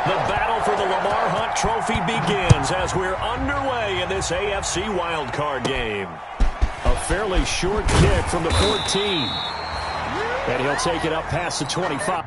The battle for the Lamar Hunt Trophy begins as we're underway in this AFC wildcard game. A fairly short kick from the 14. And he'll take it up past the 25.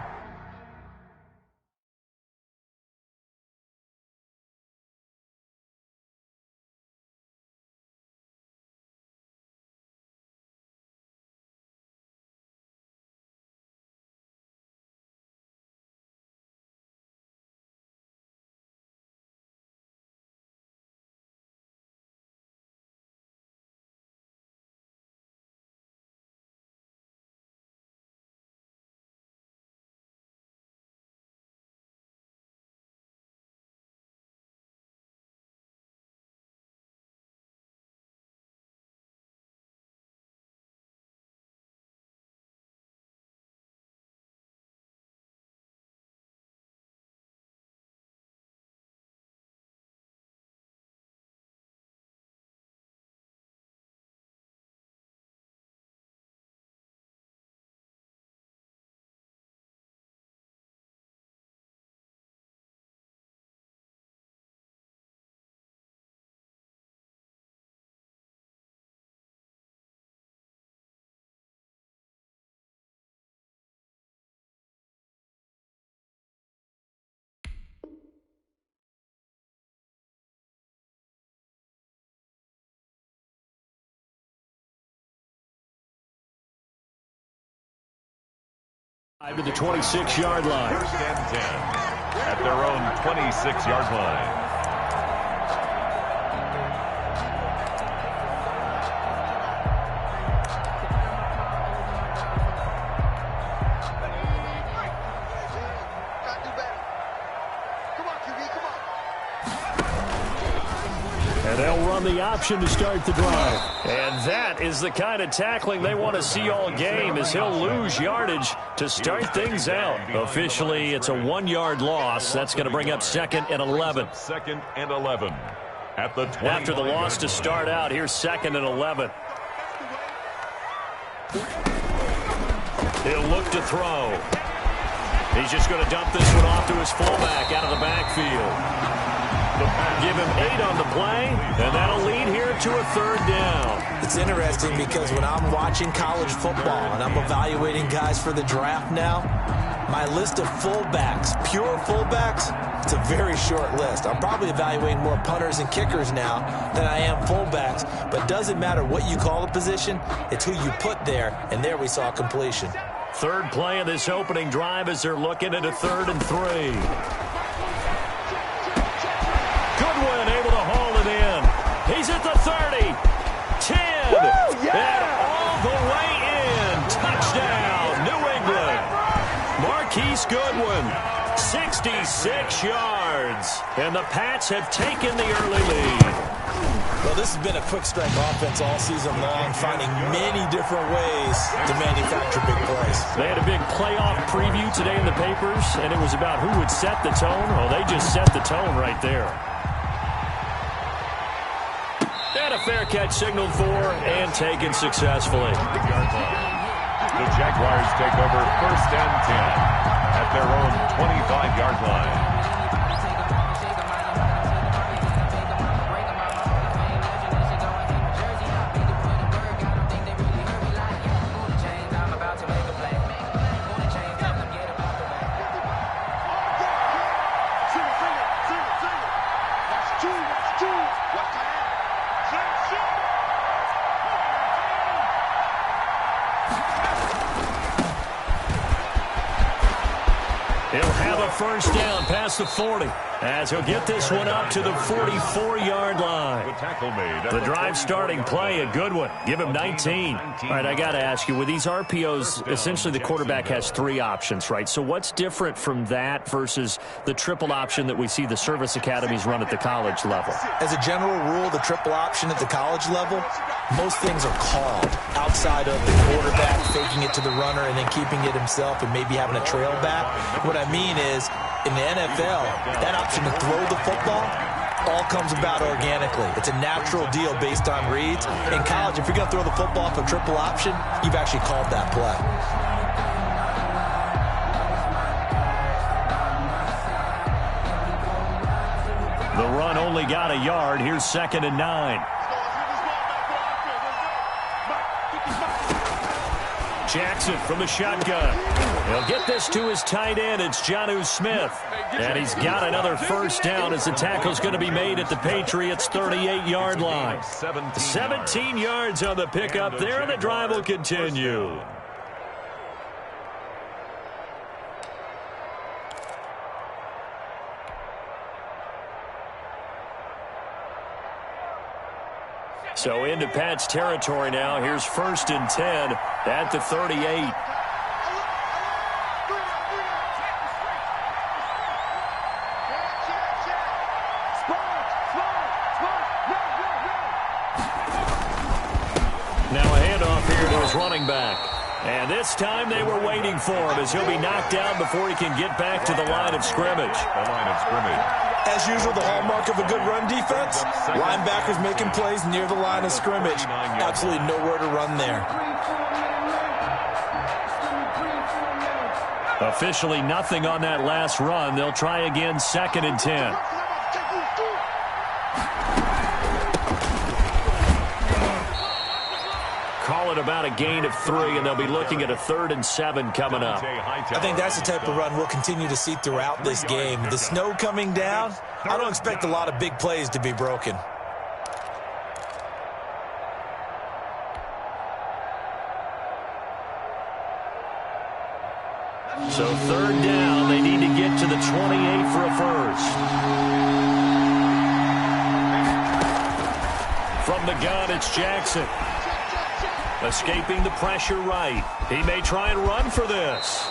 To the 26-yard line. First and 10 at their own 26-yard line. And they'll run the option to start the drive. And that is the kind of tackling they want to see all game, as he'll lose yardage to start things out. Officially, it's a 1-yard loss. That's going to bring up 2nd and 11. 2nd and 11 at the 20. After the loss to start out, here's 2nd and 11. He'll look to throw. He's just going to dump this one off to his fullback out of the backfield. Give him 8 on the play, and that'll lead here to a 3rd down. It's interesting because when I'm watching college football and I'm evaluating guys for the draft now, my list of fullbacks, pure fullbacks, it's a very short list. I'm probably evaluating more punters and kickers now than I am fullbacks, but it doesn't matter what you call the position, it's who you put there, and there we saw completion. 3rd play of this opening drive as they're looking at a 3rd and 3. Goodwin able to haul it in. He's at the 30, 10, and all the way in. Touchdown, New England. Marquise Goodwin, 66 yards. And the Pats have taken the early lead. Well, this has been a quick strike offense all season long, finding many different ways to manufacture big plays. They had a big playoff preview today in the papers, and it was about who would set the tone. Well, they just set the tone right there. And a fair catch signaled for and taken successfully. The Jaguars take over 1st and 10 at their own 25-yard line. He'll have a 1st down past the 40 as he'll get this one up to the 44-yard line. The drive starting play, a good one. Give him 19. All right, I got to ask you, with these RPOs, essentially the quarterback has 3 options, right? So what's different from that versus the triple option that we see the service academies run at the college level? As a general rule, the triple option at the college level, most things are called outside of the quarterback faking it to the runner and then keeping it himself and maybe having a trail back. What I mean is, in the NFL, that option to throw the football all comes about organically. It's a natural deal based on reads. In college, if you're going to throw the football for triple option, you've actually called that play. only got a yard. Here's 2nd and 9. Jackson from the shotgun. He'll get this to his tight end. It's Jonnu Smith. And he's got another first down as the tackle's going to be made at the Patriots' 38-yard line. 17 yards on the pickup there, and the drive will continue. So into Pat's territory now. Here's 1st and 10 at the 38. Now a handoff here to his running back. And this time they were waiting for him as he'll be knocked down before he can get back to the line of scrimmage. The line of scrimmage. As usual, the hallmark of a good run defense, linebackers making plays near the line of scrimmage. Absolutely nowhere to run there. Officially nothing on that last run. They'll try again 2nd and 10. Call it about a gain of 3, and they'll be looking at a 3rd and 7 coming up. I think that's the type of run we'll continue to see throughout this game. The snow coming down, I don't expect a lot of big plays to be broken. So 3rd down, they need to get to the 28 for a first. From the gun, it's Jackson. Escaping the pressure right. He may try and run for this.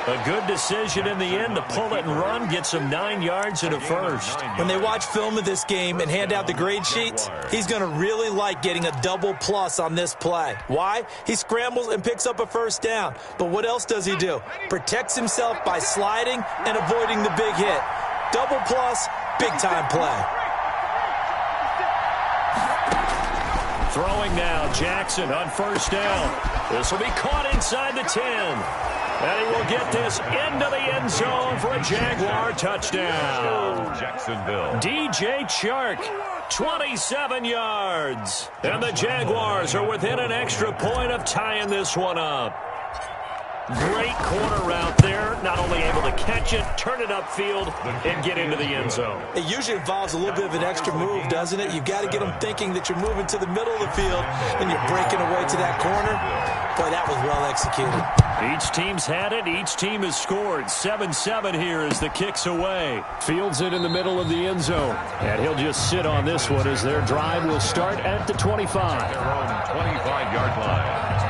A good decision in the end to pull it and run. Gets him 9 yards and a first. When they watch film of this game and hand out the grade sheets, he's going to really like getting a double plus on this play. Why? He scrambles and picks up a first down. But what else does he do? Protects himself by sliding and avoiding the big hit. Double plus, big time play. Throwing now, Jackson on 1st down. This will be caught inside the 10. And he will get this into the end zone for a Jaguar touchdown. Jacksonville. DJ Chark, 27 yards. And the Jaguars are within an extra point of tying this one up. Great corner route there. Not only able to catch it, turn it upfield, and get into the end zone. It usually involves a little bit of an extra move, doesn't it? You've got to get them thinking that you're moving to the middle of the field and you're breaking away to that corner. Boy, that was well executed. Each team's had it. Each team has scored. 7-7 here as the kick's away. Fields it in the middle of the end zone. And he'll just sit on this one as their drive will start at the 25. Their own 25-yard line.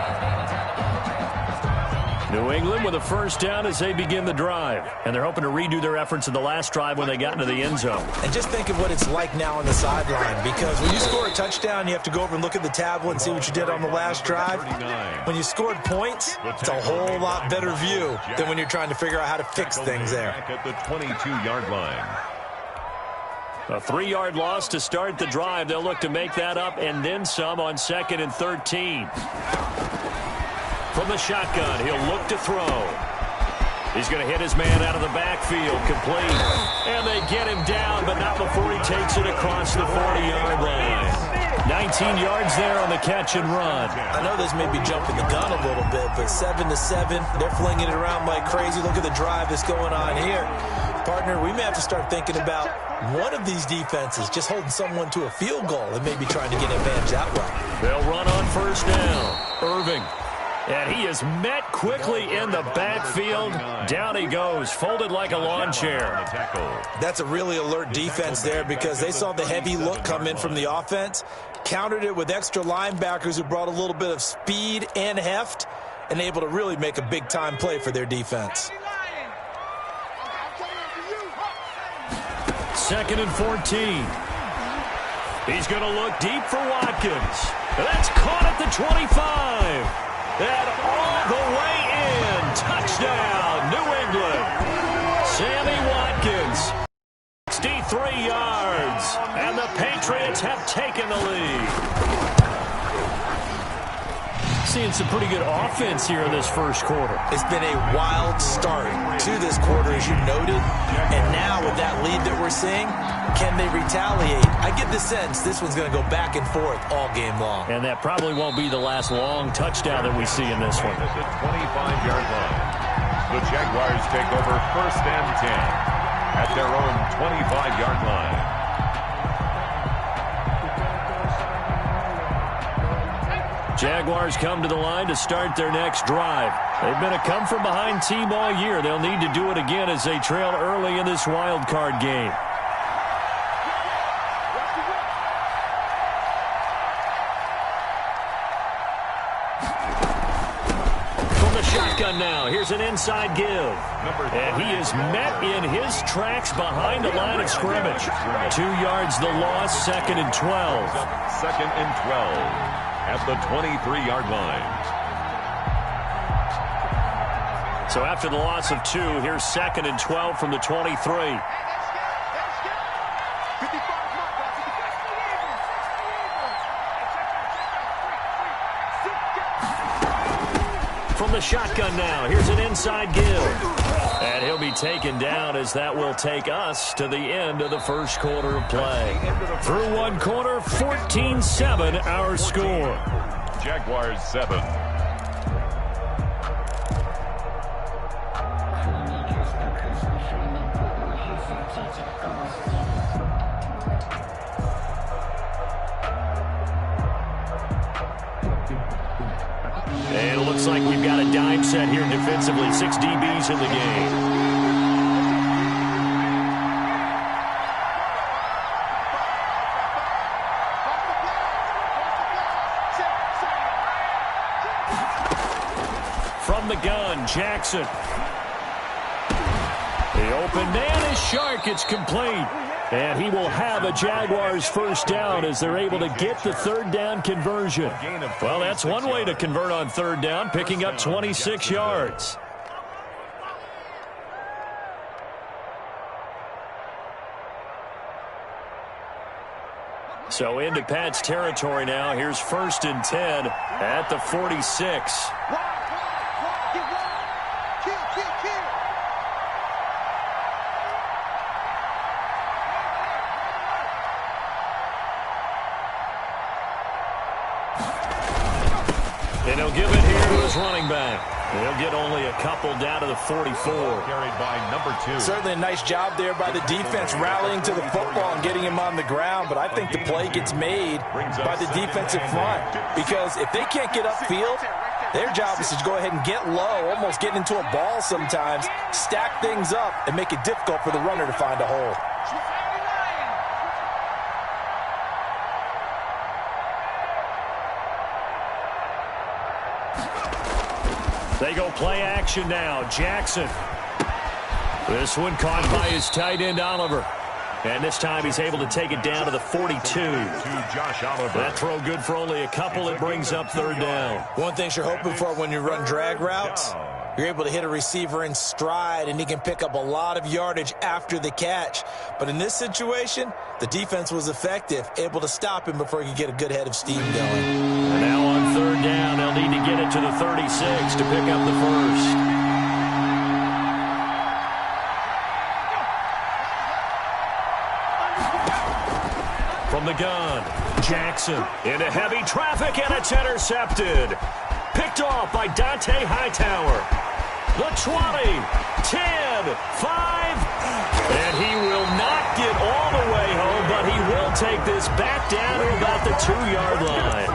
New England with a first down as they begin the drive. And they're hoping to redo their efforts in the last drive when they got into the end zone. And just think of what it's like now on the sideline, because when you score a touchdown, you have to go over and look at the tablet and see what you did on the last drive. When you scored points, it's a whole lot better view than when you're trying to figure out how to fix things there. At the 22-yard line. A 3-yard loss to start the drive. They'll look to make that up and then some on 2nd and 13. From the shotgun, he'll look to throw. He's going to hit his man out of the backfield, complete. And they get him down, but not before he takes it across the 40-yard line. 19 yards there on the catch and run. I know this may be jumping the gun a little bit, but 7-7, they're flinging it around like crazy. Look at the drive that's going on here. Partner, we may have to start thinking about one of these defenses just holding someone to a field goal and maybe trying to get an advantage that way. They'll run on first down. Irving. And he is met quickly in the backfield. Down he goes, folded like a lawn chair. That's a really alert defense there because they saw the heavy look come in from the offense, countered it with extra linebackers who brought a little bit of speed and heft, and able to really make a big-time play for their defense. 2nd and 14. He's going to look deep for Watkins. That's caught at the 25. And all the way in. Touchdown, New England. Sammy Watkins, 63 yards. And the Patriots have taken the lead. seeing some pretty good offense here in this first quarter. It's been a wild start to this quarter, as you noted. And now with that lead that we're seeing, can they retaliate? I get the sense this one's going to go back and forth all game long. And that probably won't be the last long touchdown that we see in this one. At the 25-yard line, the Jaguars take over 1st and 10 at their own 25-yard line. Jaguars come to the line to start their next drive. They've been a come-from-behind team all year. They'll need to do it again as they trail early in this wild card game. From the shotgun now, here's an inside give. And he is met in his tracks behind the line of scrimmage. 2 yards the loss, 2nd and 12. 2nd and 12. At the 23-yard line. So after the loss of 2, here's 2nd and 12 from the 23. From the shotgun now, here's an inside give. And he'll be taken down as that will take us to the end of the first quarter of play. Through one quarter, 14-7 our score. Jaguars 7. And it looks like we've got a dime set here defensively. 6 DBs in the game. From the gun, Jackson. The open man is Shark. It's complete. And he will have a Jaguars first down as they're able to get the 3rd down conversion. Well, that's one way to convert on 3rd down, picking up 26 yards. So into Pat's territory now. Here's 1st and 10 at the 46. And he'll give it here to his running back. He'll get only a couple down to the 44. Carried by number 2. Certainly a nice job there by the defense rallying to the football and getting him on the ground, but I think the play gets made by the defensive front because if they can't get upfield, their job is to go ahead and get low, almost get into a ball sometimes, stack things up, and make it difficult for the runner to find a hole. They go play action now. Jackson. This one caught by his tight end, Oliver. And this time he's able to take it down to the 42. Josh Oliver. That throw good for only a couple. It brings up 3rd down. One thing you're hoping for when you run drag routes, you're able to hit a receiver in stride, and he can pick up a lot of yardage after the catch. But in this situation, the defense was effective, able to stop him before he could get a good head of steam going. And now on 3rd down, they'll need to get it to the 36 to pick up the first. From the gun, Jackson into heavy traffic, and it's intercepted. Picked off by Dante Hightower. The 20, 10, 5, and he will not get all the way home, but he will take this back down to about the 2-yard line.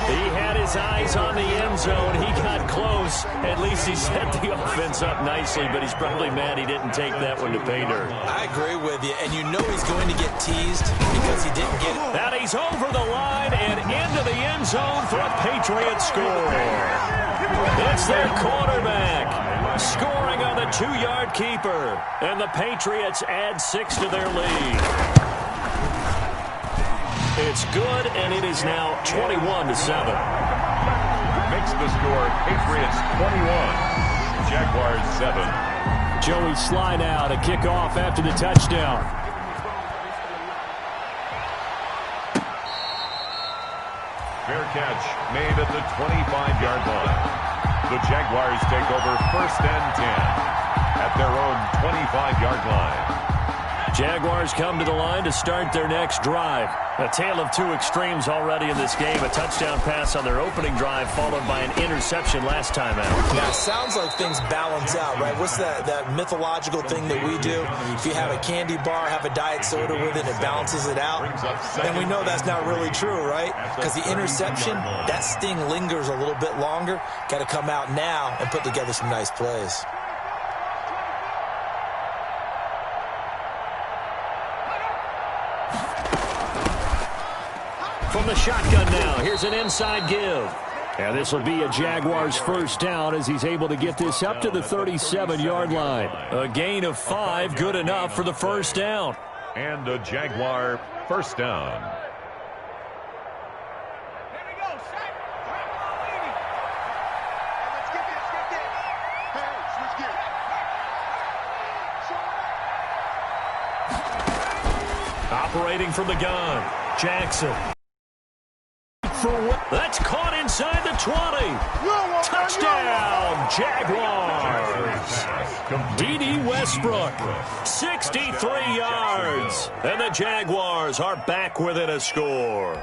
He had his eyes on the end zone. He got close. At least he set the offense up nicely, but he's probably mad he didn't take that one to pay dirt. I agree with you, and you know he's going to get teased because he didn't get it. And he's over the line and into the end zone for a Patriot score. It's their quarterback scoring on the 2-yard keeper, and the Patriots add 6 to their lead. It's good, and it is now 21-7. Makes the score Patriots 21, Jaguars 7. Joey Sly now to kick off after the touchdown. Fair catch made at the 25-yard line. The Jaguars take over 1st and 10 at their own 25-yard line. Jaguars come to the line to start their next drive. A tale of two extremes already in this game. A touchdown pass on their opening drive followed by an interception last time out. Now, it sounds like things balance out, right? What's that mythological thing that we do? If you have a candy bar, have a diet soda with it, it balances it out. And we know that's not really true, right? Because the interception, that sting lingers a little bit longer. Got to come out now and put together some nice plays. From the shotgun now, here's an inside give. And this will be a Jaguars first down as he's able to get this up to the 37-yard line. A gain of 5, good enough for the first down. And a Jaguar first down. Operating from the gun, Jackson. That's caught inside the 20. Touchdown, Jaguars. D.D. Westbrook, 63 yards. And the Jaguars are back within a score.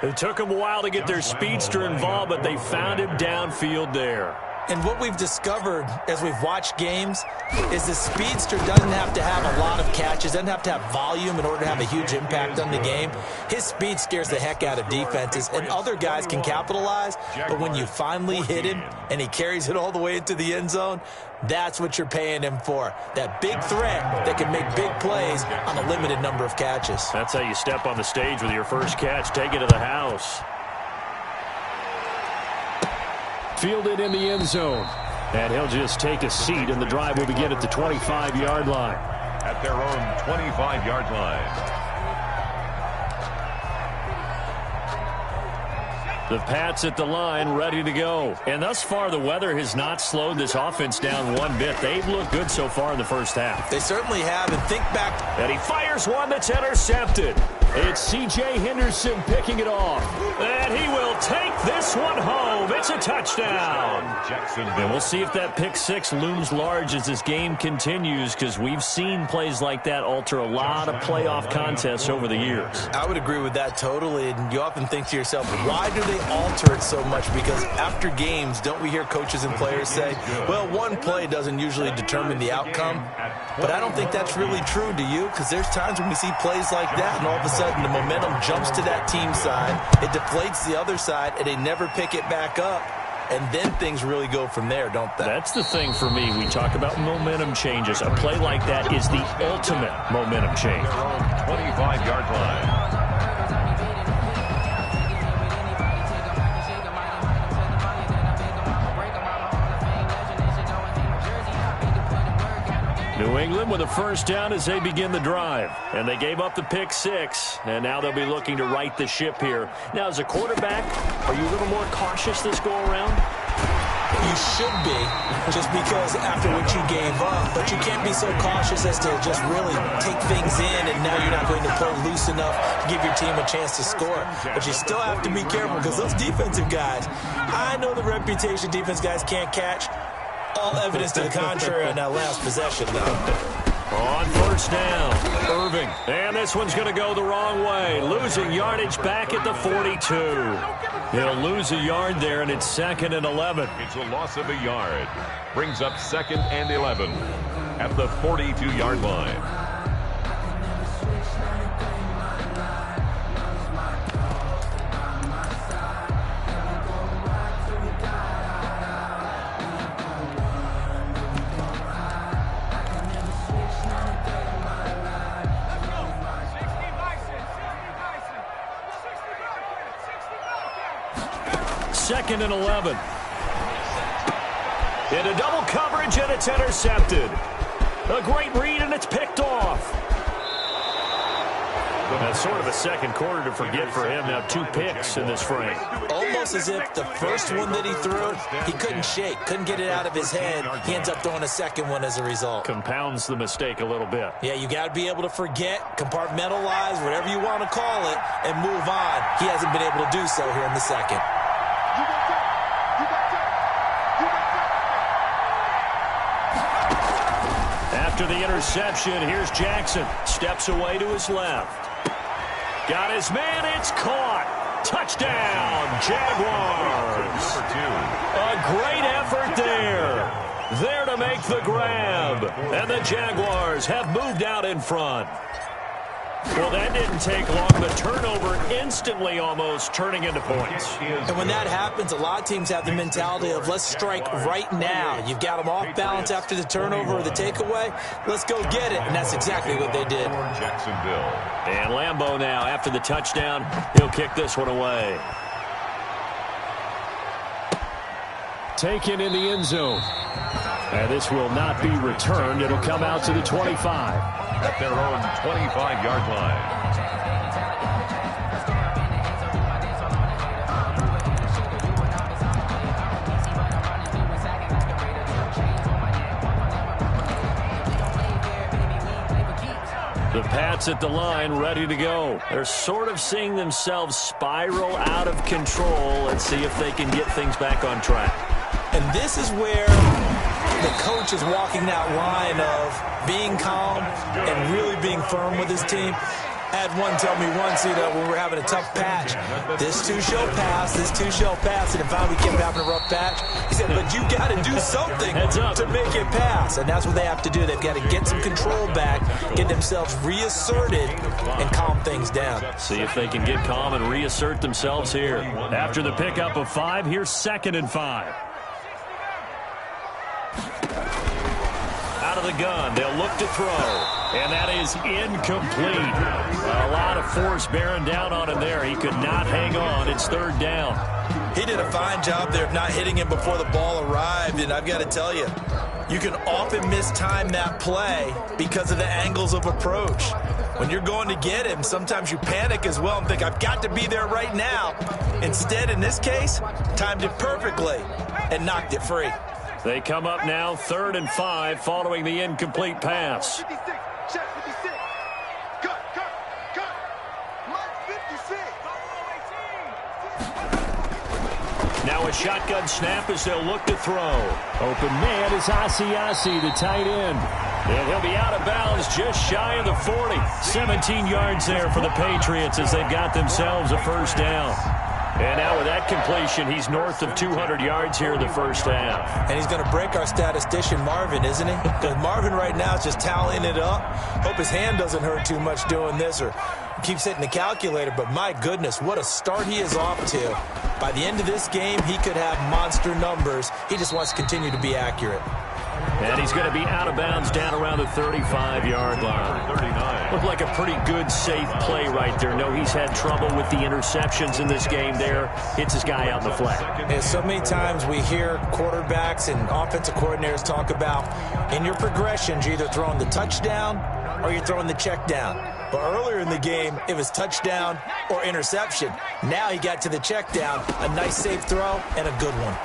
It took them a while to get their speedster involved, but they found him downfield there. And what we've discovered as we've watched games is the speedster doesn't have to have a lot of catches, doesn't have to have volume in order to have a huge impact on the game. His speed scares the heck out of defenses, and other guys can capitalize. But when you finally hit him and he carries it all the way into the end zone, that's what you're paying him for. That big threat that can make big plays on a limited number of catches. That's how you step on the stage with your first catch. Take it to the house. Fielded in the end zone. And he'll just take a seat, and the drive will begin at the 25-yard line. At their own 25-yard line. The Pats at the line, ready to go. And thus far, the weather has not slowed this offense down one bit. They've looked good so far in the first half. They certainly have, and think back. And he fires one that's intercepted. It's C.J. Henderson picking it off. And he will take this one home. It's a touchdown. And we'll see if that pick six looms large as this game continues, because we've seen plays like that alter a lot of playoff contests over the years. I would agree with that totally. And you often think to yourself, why do they alter it so much? Because after games, don't we hear coaches and players say, well, one play doesn't usually determine the outcome. But I don't think that's really true, do you? Because there's times when we see plays like that, and all of a sudden the momentum jumps to that team side, it deflates the other side, and they never pick it back up. And then things really go from there, don't they? That's the thing for me. We talk about momentum changes. A play like that is the ultimate momentum change. 25-yard line. New England with a first down as they begin the drive. And they gave up the pick six, and now they'll be looking to right the ship here. Now, as a quarterback, are you a little more cautious this go-around? You should be, just because after what you gave up. But you can't be so cautious as to just really take things in, and now you're not going to play loose enough to give your team a chance to score. But you still have to be careful, because those defensive guys, I know the reputation defense guys can't catch. All evidence to the contrary on that last possession, though. On first down, Irving. And this one's going to go the wrong way. Losing yardage back at the 42. He'll lose a yard there, and it's 2nd and 11. It's a loss of a yard. Brings up 2nd and 11 at the 42-yard line. Second and 11. Into double coverage, and it's intercepted. A great read, and it's picked off. That's sort of a second quarter to forget for him. Now 2 picks in this frame. Almost almost as if the first one that he threw, he couldn't shake, couldn't get it out of his head. He ends up throwing a second one as a result. Compounds the mistake a little bit. Yeah, you got to be able to forget, compartmentalize, whatever you want to call it, and move on. He hasn't been able to do so here in the second. After the interception, here's Jackson. Steps away to his left. Got his man, it's caught. Touchdown, Jaguars. A great effort there. There to make the grab. And the Jaguars have moved out in front. Well, that didn't take long. The turnover instantly almost turning into points. And when that happens, a lot of teams have the mentality of let's strike right now. You've got them off balance after the turnover or the takeaway. Let's go get it. And that's exactly what they did. Jacksonville. And Lambeau now, after the touchdown, he'll kick this one away. Taken in the end zone. And this will not be returned. It'll come out to the 25. At their own 25-yard line. The Pats at the line, ready to go. They're sort of seeing themselves spiral out of control. Let's see if they can get things back on track. And this is where the coach is walking that line of being calm and really being firm with his team. I had one tell me once, when we were having a tough patch, this too shall pass, this too shall pass. And if we kept having a rough patch, he said, but you got to do something to make it pass. And that's what they have to do. They've got to get some control back, get themselves reasserted, and calm things down. See if they can get calm and reassert themselves here. After the pickup of 5, here's 2nd and 5. Out of the gun, they'll look to throw, and that is incomplete. A lot of force bearing down on him there. He could not hang on. It's 3rd down. He did a fine job there of not hitting him before the ball arrived, and I've got to tell you, you can often mistime that play because of the angles of approach. When you're going to get him, sometimes you panic as well and think, I've got to be there right now. Instead, in this case, timed it perfectly and knocked it free. They come up now 3rd and 5 following the incomplete pass. Now a shotgun snap as they'll look to throw. Open man is Asiasi, the tight end. And he'll be out of bounds just shy of the 40. 17 yards there for the Patriots as they've got themselves a 1st down. And now with that completion, he's north of 200 yards here in the 1st half. And he's going to break our statistician, Marvin, isn't he? Because Marvin right now is just tallying it up. Hope his hand doesn't hurt too much doing this or keeps hitting the calculator. But my goodness, what a start he is off to. By the end of this game, he could have monster numbers. He just wants to continue to be accurate. And he's going to be out of bounds down around the 35-yard line. 39. Looked like a pretty good, safe play right there. No, he's had trouble with the interceptions in this game there. Hits his guy out in the flat. And so many times we hear quarterbacks and offensive coordinators talk about in your progressions, you're either throwing the touchdown or you're throwing the check down. But earlier in the game, it was touchdown or interception. Now he got to the check down, a nice safe throw, and a good one.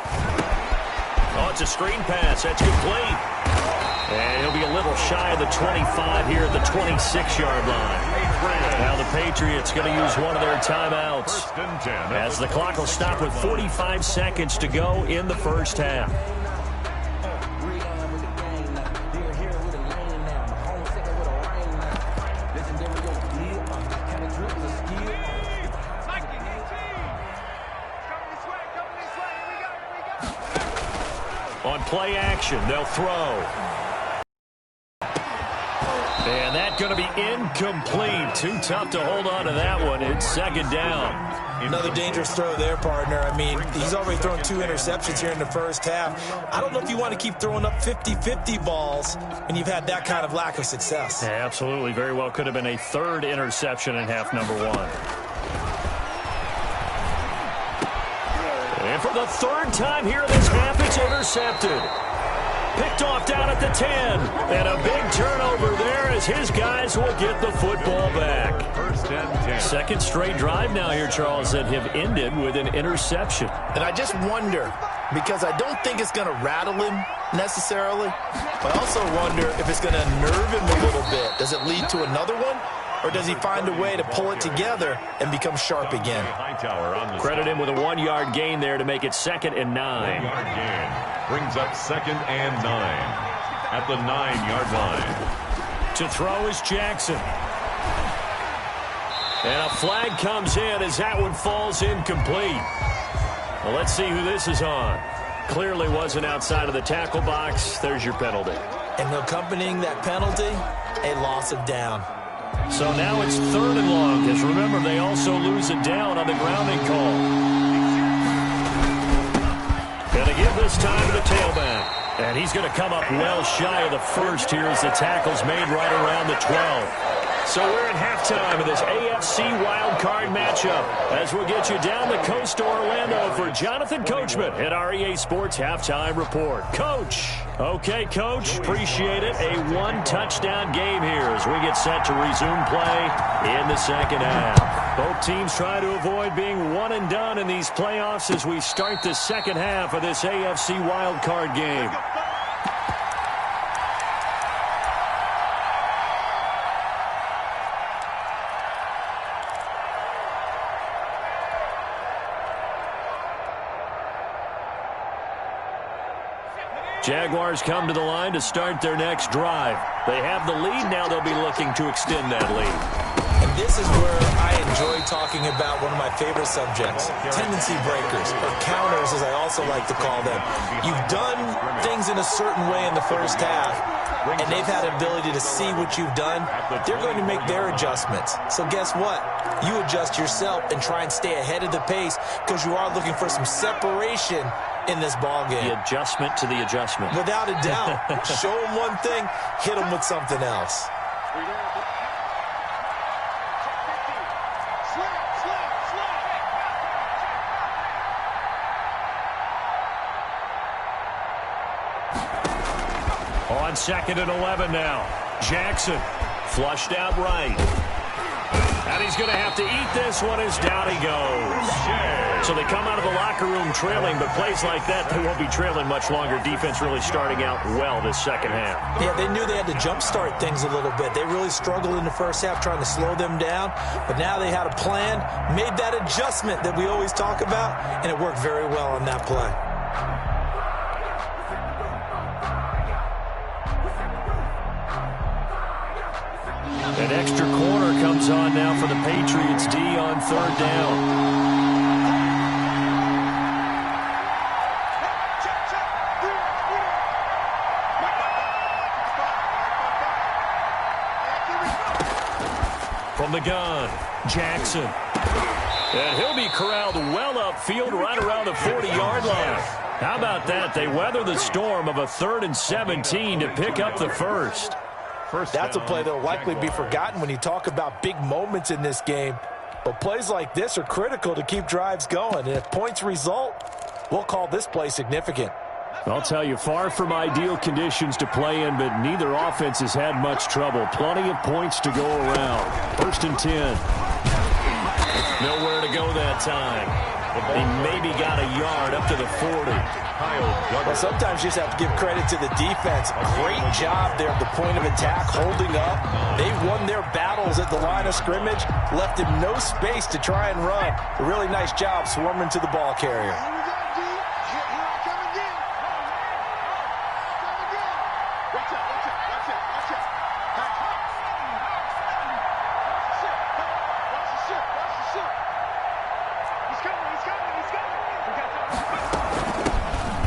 Oh, it's a screen pass. That's complete. And he'll be a little shy of the 25 here at the 26-yard line. Now the Patriots going to use one of their timeouts as the clock will stop with 45 seconds to go in the 1st half. On play action, they'll throw. And that's going to be incomplete. Too tough to hold on to that one. It's 2nd down. Another dangerous throw there, partner. I mean, he's already thrown 2 interceptions here in the 1st half. I don't know if you want to keep throwing up 50-50 balls and you've had that kind of lack of success. Yeah, absolutely. Very well could have been a 3rd interception in half number 1. And for the 3rd time here this half, it's intercepted. Picked off down at the 10. And a big turnover there as his guys will get the football back. First and 10. Second straight drive now here, Charles, that have ended with an interception. And I just wonder, because I don't think it's going to rattle him necessarily, but I also wonder if it's going to nerve him a little bit. Does it lead to another one? Or does he find a way to pull it together and become sharp again? Credit him with a 1-yard gain there to make it 2nd and 9. 1-yard gain brings up 2nd and 9 at the 9-yard line. To throw is Jackson. And a flag comes in as that one falls incomplete. Well, let's see who this is on. Clearly wasn't outside of the tackle box. There's your penalty. And accompanying that penalty, a loss of down. So now it's 3rd and long, because remember, they also lose it down on the grounding call. Going to give this time to the tailback. And he's going to come up well shy of the first here as the tackle's made right around the 12. So we're at halftime of this AFC wildcard matchup as we'll get you down the coast to Orlando for Jonathan Coachman at our EA Sports Halftime Report. Coach. Okay, Coach. Appreciate it. A 1-touchdown game here as we get set to resume play in the second half. Both teams try to avoid being one and done in these playoffs as we start the second half of this AFC wildcard game. Jaguars come to the line to start their next drive. They have the lead. Now they'll be looking to extend that lead. And this is where I enjoy talking about one of my favorite subjects, tendency breakers, or counters as I also like to call them. You've done things in a certain way in the first half, and they've had an ability to see what you've done. They're going to make their adjustments. So guess what? You adjust yourself and try and stay ahead of the pace because you are looking for some separation in this ball game. The adjustment to the adjustment. Without a doubt. Show them one thing, hit them with something else. On 2nd and 11 now. Jackson flushed out right. And he's going to have to eat this one as down he goes. So they come out of the locker room trailing, but plays like that, they won't be trailing much longer. Defense really starting out well this second half. Yeah, they knew they had to jumpstart things a little bit. They really struggled in the first half trying to slow them down, but now they had a plan, made that adjustment that we always talk about, and it worked very well on that play. An extra corner comes on now for the Patriots D on 3rd down. From the gun, Jackson. And he'll be corralled well upfield right around the 40-yard line. How about that? They weather the storm of a 3rd and 17 to pick up the first. That's a play that will likely be forgotten when you talk about big moments in this game. But plays like this are critical to keep drives going. And if points result, we'll call this play significant. I'll tell you, far from ideal conditions to play in, but neither offense has had much trouble. Plenty of points to go around. 1st and 10. Nowhere to go that time. He maybe got a yard up to the 40. Well, sometimes you just have to give credit to the defense. Great job there at the point of attack, holding up. They won their battles at the line of scrimmage, left him no space to try and run. A really nice job swarming to the ball carrier.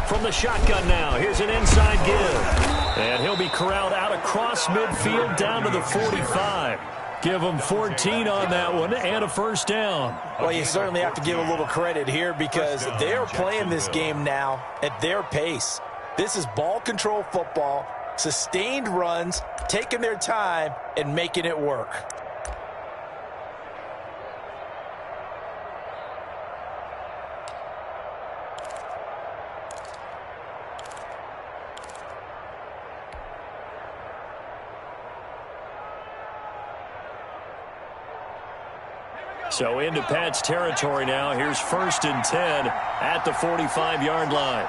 From the shotgun now, here's an inside give. And he'll be corralled out across midfield down to the 45. Give them 14 on that one and a first down. Well, you certainly have to give a little credit here because they're playing this game now at their pace. This is ball control football, sustained runs, taking their time and making it work. So into Pat's territory now. Here's 1st and 10 at the 45-yard line.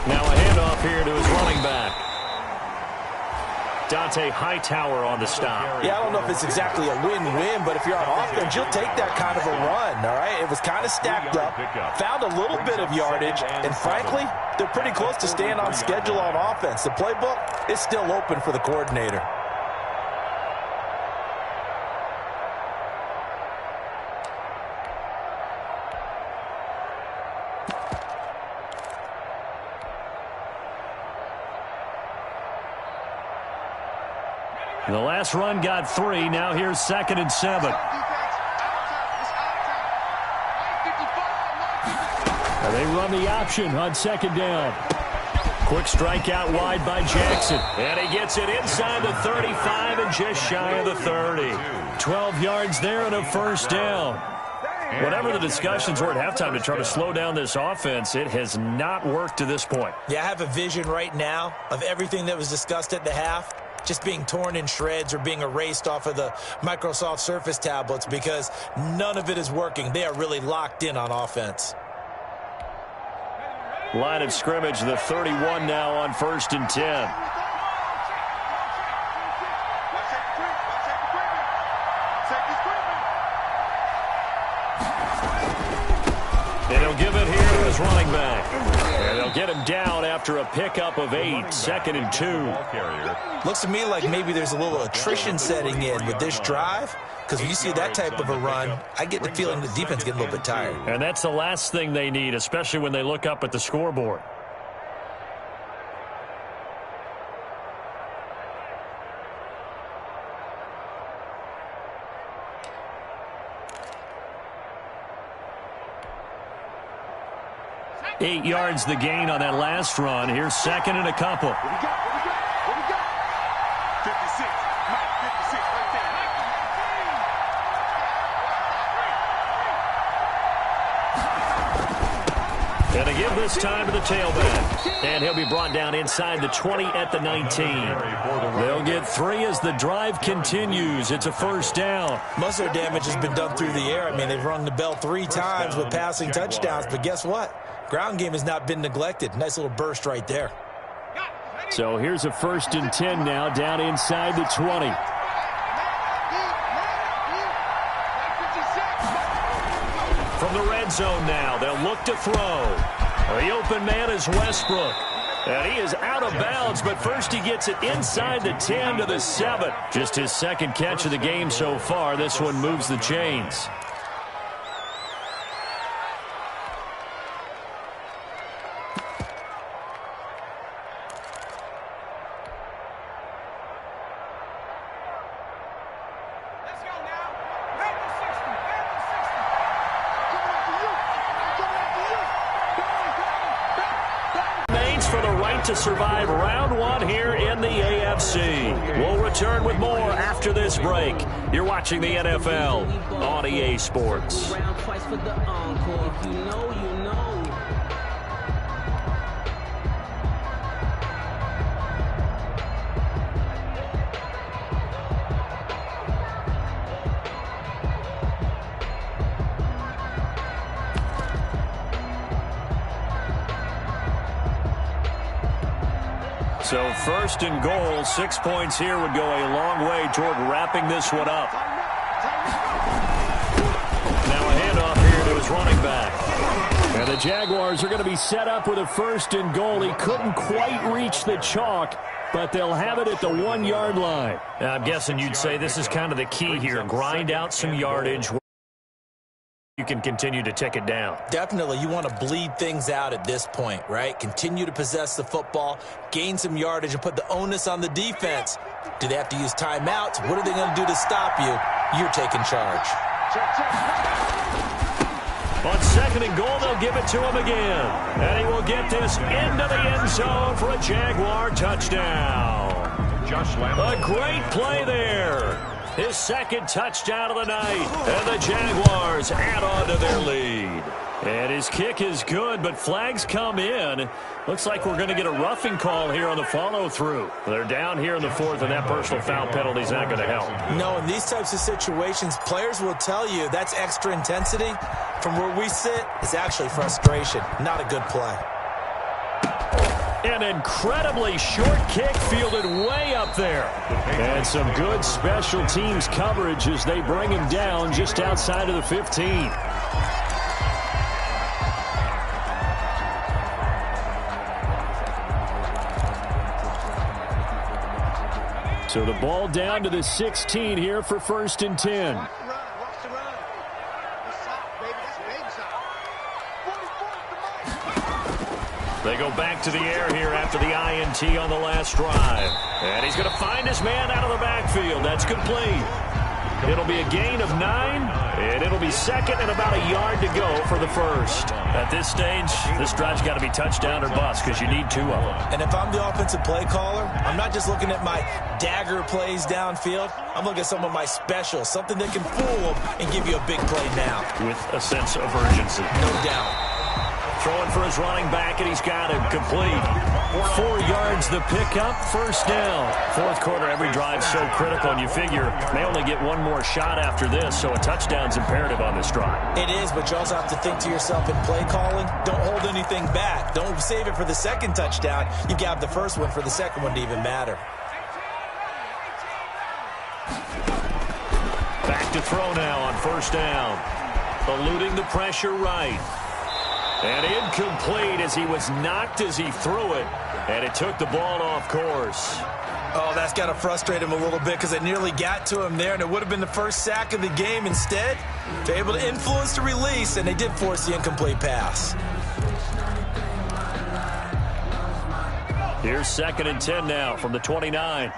Now a handoff here to his running back. Dante Hightower on the stop. Yeah, I don't know if it's exactly a win-win, but if you're on offense, you'll take that kind of a run, all right? It was kind of stacked up, found a little bit of yardage, and frankly, they're pretty close to staying on schedule on offense. The playbook is still open for the coordinator. The last run got 3. Now here's 2nd and 7. And they run the option on 2nd down. Quick strike out wide by Jackson. And he gets it inside the 35 and just shy of the 30. 12 yards there and a 1st down. Whatever the discussions were at halftime to try to slow down this offense, it has not worked to this point. Yeah, I have a vision right now of everything that was discussed at the half just being torn in shreds or being erased off of the Microsoft Surface tablets because none of it is working. They are really locked in on offense. Line of scrimmage, the 31 now on 1st and 10. And he'll give it here to his running back. And they'll get him down after a pickup of 8, 2nd and 2. Looks to me like maybe there's a little attrition setting in with this drive, because when you see that type of a run, I get the feeling the defense getting a little bit tired. And that's the last thing they need, especially when they look up at the scoreboard. Eight yards the gain on that last run. Here's 2nd and a couple. What we got? 56. Mike, 56 right And there. they give this time to the tailback. And he'll be brought down inside the 20 at the 19. They'll get 3 as the drive continues. It's a 1st down. Most of their damage has been done through the air. I mean, they've rung the bell 3 times with passing touchdowns, but guess what? Ground game has not been neglected. Nice little burst right there. So here's a 1st and 10 now down inside the 20. From the red zone now, they'll look to throw. The open man is Westbrook. And he is out of bounds, but first he gets it inside the 10 to the 7. Just his 2nd catch of the game so far. This one moves the chains. For the right to survive round 1 here in the AFC. We'll return with more after this break. You're watching the NFL on EA Sports. So 1st and goal, 6 points here would go a long way toward wrapping this one up. Now a handoff here to his running back. And the Jaguars are going to be set up with a 1st and goal. He couldn't quite reach the chalk, but they'll have it at the 1-yard line. Now, I'm guessing you'd say this is kind of the key here. Grind out some yardage. You can continue to tick it down. Definitely. You want to bleed things out at this point, right? Continue to possess the football, gain some yardage, and put the onus on the defense. Do they have to use timeouts? What are they going to do to stop you? You're taking charge. On 2nd and goal, they'll give it to him again. And he will get this into the end zone for a Jaguar touchdown. A great play there. His 2nd touchdown of the night, and the Jaguars add on to their lead. And his kick is good, but flags come in. Looks like we're going to get a roughing call here on the follow-through. They're down here in the fourth, and that personal foul penalty is not going to help. No, in these types of situations, players will tell you that's extra intensity. From where we sit, it's actually frustration, not a good play. An incredibly short kick fielded way up there. And some good special teams coverage as they bring him down just outside of the 15. So the ball down to the 16 here for 1st and 10. They go back to the air here after the INT on the last drive. And he's going to find his man out of the backfield. That's complete. It'll be a gain of 9, and it'll be second and about a yard to go for the first. At this stage, this drive's got to be touchdown or bust because you need 2 of them. And if I'm the offensive play caller, I'm not just looking at my dagger plays downfield. I'm looking at some of my specials, something that can fool them and give you a big play now. With a sense of urgency. No doubt. Throwing for his running back, and he's got him complete. 4 yards the pickup, first down. Fourth quarter, every drive so critical, and you figure they only get one more shot after this, so a touchdown's imperative on this drive. It is, but you also have to think to yourself in play calling, don't hold anything back. Don't save it for the second touchdown. You got to have the first one for the second one to even matter. Back to throw now on first down. Eluding the pressure right. And incomplete as he was knocked as he threw it. And it took the ball off course. Oh, that's got to frustrate him a little bit because it nearly got to him there, and it would have been the first sack of the game. Instead, they're able to influence the release, and they did force the incomplete pass. Here's 2nd and 10 now from the 29.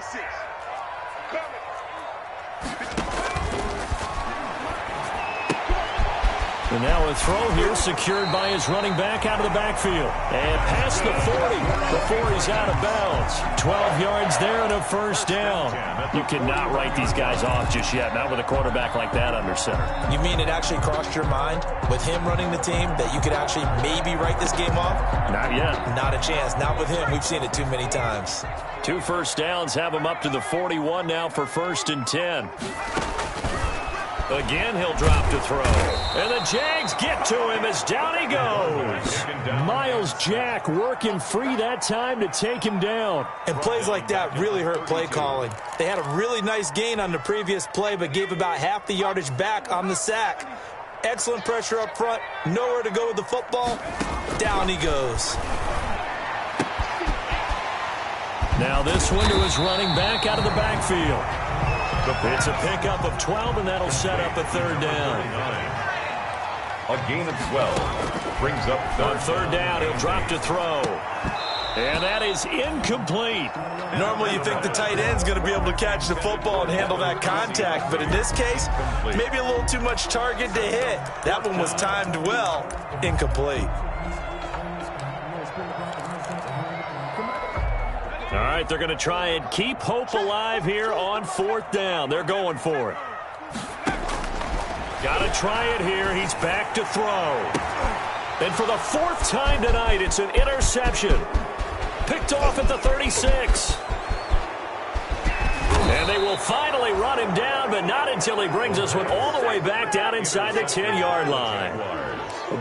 And now a throw here secured by his running back out of the backfield. And past the 40 before he's out of bounds. 12 yards there and a first down. You cannot write these guys off just yet, not with a quarterback like that under center. You mean it actually crossed your mind with him running the team that you could actually maybe write this game off? Not yet. Not a chance. Not with him. We've seen it too many times. 2 first downs have him up to the 41 now for 1st and 10. Again, he'll drop to throw. And the Jags get to him as down he goes. Miles Jack working free that time to take him down. And plays like that really hurt play calling. They had a really nice gain on the previous play, but gave about half the yardage back on the sack. Excellent pressure up front. Nowhere to go with the football. Down he goes. Now this one to his running back out of the backfield. It's a pickup of 12, and that'll set up a 3rd down. A gain of 12 brings up on 3rd down. He'll drop to throw. And that is incomplete. Normally you think the tight end's going to be able to catch the football and handle that contact, but in this case, maybe a little too much target to hit. That one was timed well. Incomplete. All right, they're going to try and keep hope alive here on 4th down. They're going for it. Got to try it here. He's back to throw. And for the 4th time tonight, it's an interception. Picked off at the 36. And they will finally run him down, but not until he brings us one all the way back down inside the 10-yard line.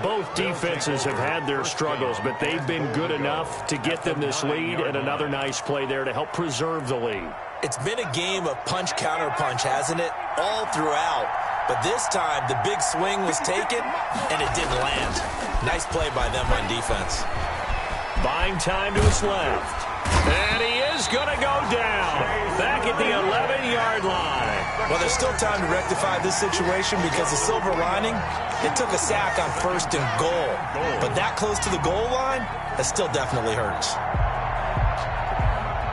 Both defenses have had their struggles, but they've been good enough to get them this lead, and another nice play there to help preserve the lead. It's been a game of punch-counter-punch, hasn't it? All throughout. But this time, the big swing was taken, and it didn't land. Nice play by them on defense. Buying time to his left. And he is going to go down. Back at the 11-yard line. Well, there's still time to rectify this situation because the silver lining, it took a sack on 1st and goal. But that close to the goal line, that still definitely hurts.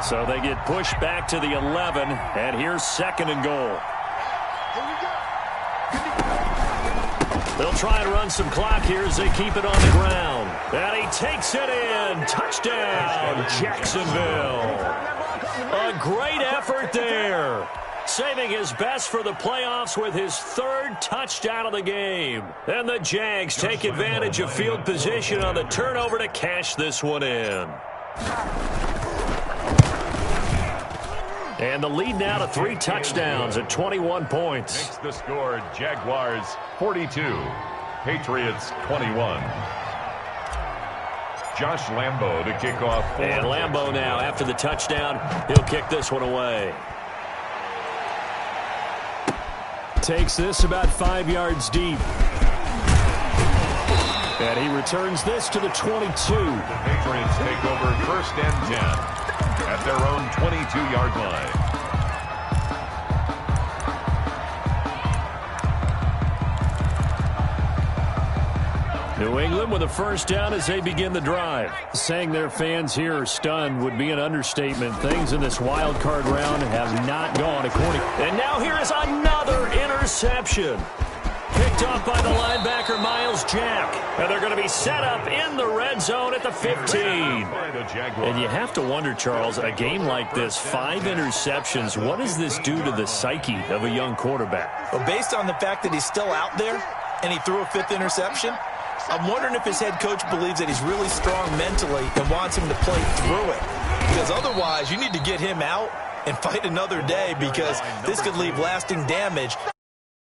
So they get pushed back to the 11, and here's 2nd and goal. They'll try and run some clock here as they keep it on the ground. And he takes it in. Touchdown, Jacksonville. A great effort there. saving his best for the playoffs with his 3rd touchdown of the game. And the Jags take advantage of field position on the turnover to cash this one in. And the lead now to 3 touchdowns at 21 points. Makes the score Jaguars 42, Patriots 21. Josh Lambo to kick off. And Lambo now, after the touchdown, he'll kick this one away. Takes this about 5 yards deep. And he returns this to the 22. The Patriots take over 1st and 10 at their own 22-yard line. New England with a 1st down as they begin the drive. Saying their fans here are stunned would be an understatement. Things in this wild card round have not gone according. And now here is another interception. Picked off by the linebacker, Miles Jack. And they're going to be set up in the red zone at the 15. And you have to wonder, Charles, a game like this, 5 interceptions, what does this do to the psyche of a young quarterback? Well, based on the fact that he's still out there and he threw a 5th interception, I'm wondering if his head coach believes that he's really strong mentally and wants him to play through it. Because otherwise, you need to get him out and fight another day, because this could leave lasting damage.